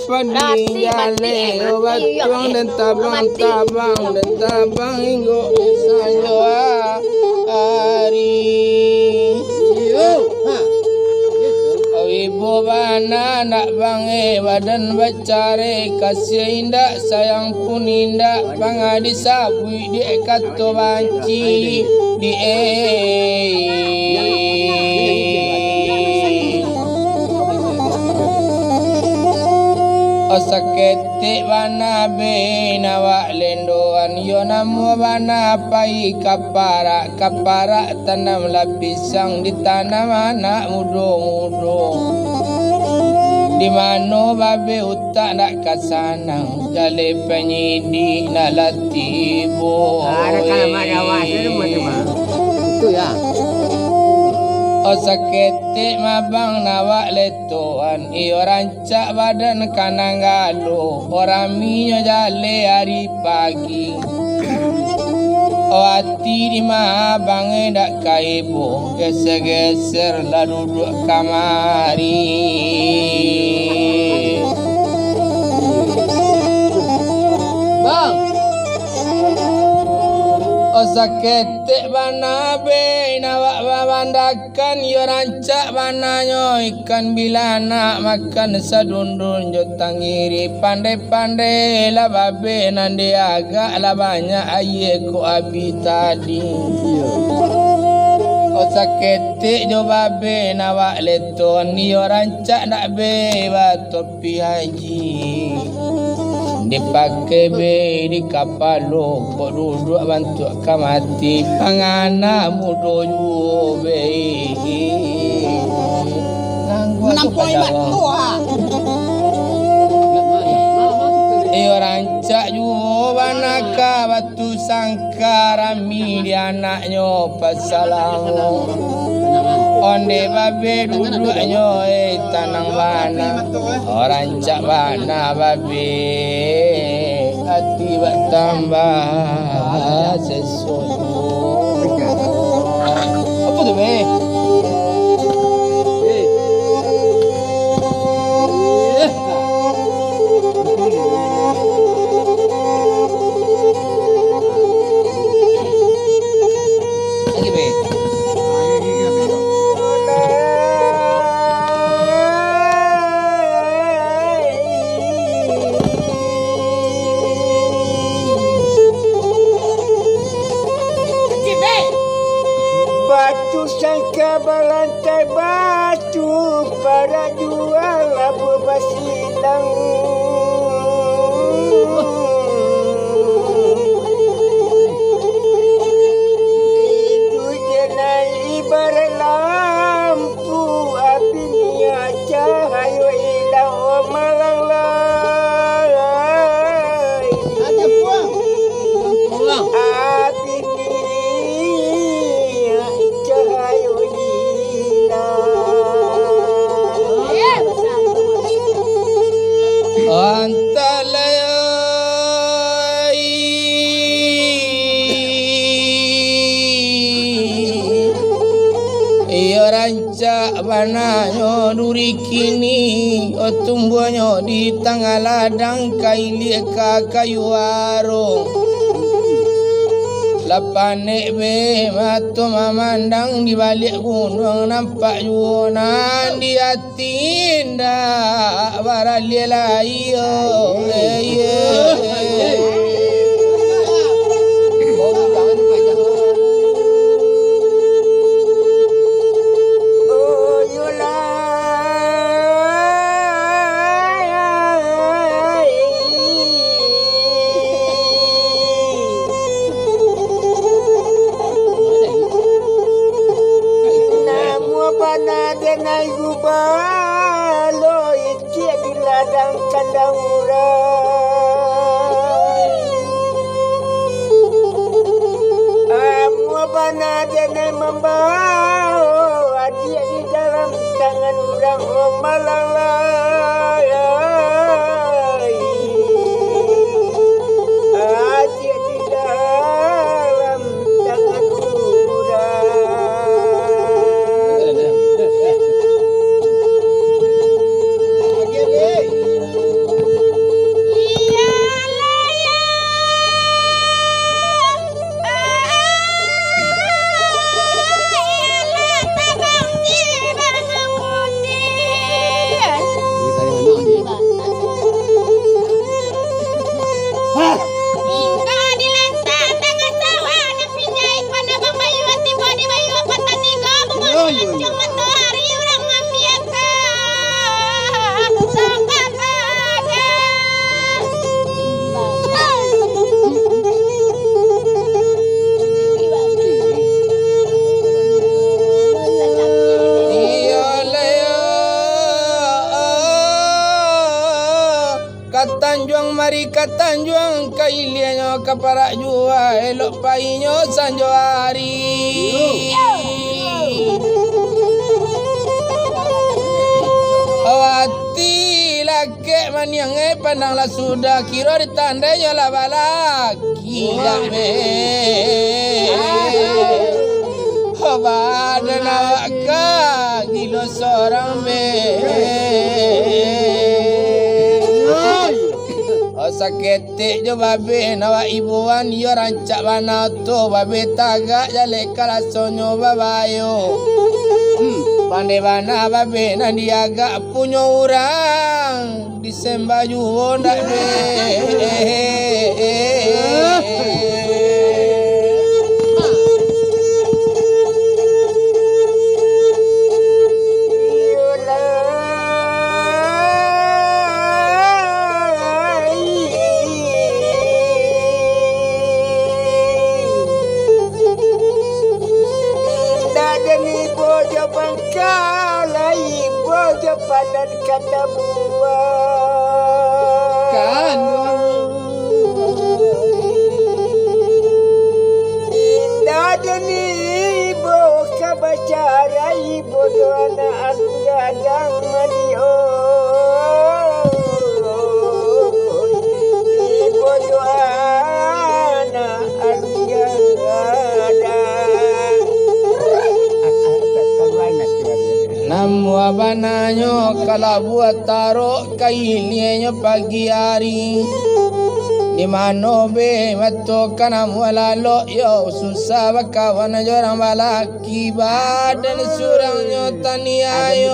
padi jale batuang dan tabang hingga sanyo hari. Ibu bana nak bange badan bacare kasih indah sayang pun indah banga disabui di kato banci di sakete bana be nawa lendoan yo namu bana pai kapara tanam lapisang di tanam anak mudo di mano babe utak nak kasanang jale penyidik nak latibo ada kalamat awas itu ya. Sakete mabang nawak letoan iyo rancak badan kanang galuh orang minyo jale hari pagi hati di mabang dak kaibo geser-geser la duduk kamari bang sakete bana be nawak babandakan yo rancak bananyo ikan bila nak makan sadundun jo tangiri pandai-pandai lah babe nande agak lah banyak aye ko abi tadi sakete jo babe nawak leton yo rancak nak be batopi haji dipakai be di kapal lo kok duduk bantu kamati pangana mudo ju be menampoi batua rancak ju banaka batu sangkarami di anaknya pasalang onde babe duduknya tanang bana orang cak bana babe hati bak tambah sesuatu apa tu be sangka balantai batu para jual labu basilang itu jenai ibarat lampu api niat cahaya hilang malang lai ada puang api rancak bananyo duri kini tumbuhnya di tengah ladang kaili kayu warung lapanek be matu memandang di balik gunung nampak yunan di hati indah baralia ayo naik gubalo iki di ladang kandang urai amu bana dene membawa dia di dalam tangan orang malalai dia di dalam tangan urai mari katanjuang kailianyo kaparak jua elok painyo sanjo hari. Awati laki maniang pandanglah sudah kira ditandainya lah balaki be. Badan awak gilo seorang be. Saketik jo babe nawa ibuan yo rancak bana to babe tagak jale kala sonyo babayo. Pandai bana babe nan diagak punyo urang disembaju ndak be. Padan kata buah Kan indah deni ibu kabacara ibu doana anggadang madio ibu doana anggadang namu abananyo kala buat taruh kailianyo pagi hari. Di mano be matokan amu lalo yo susah bakawan jorang balaki badan surangnya tani ayo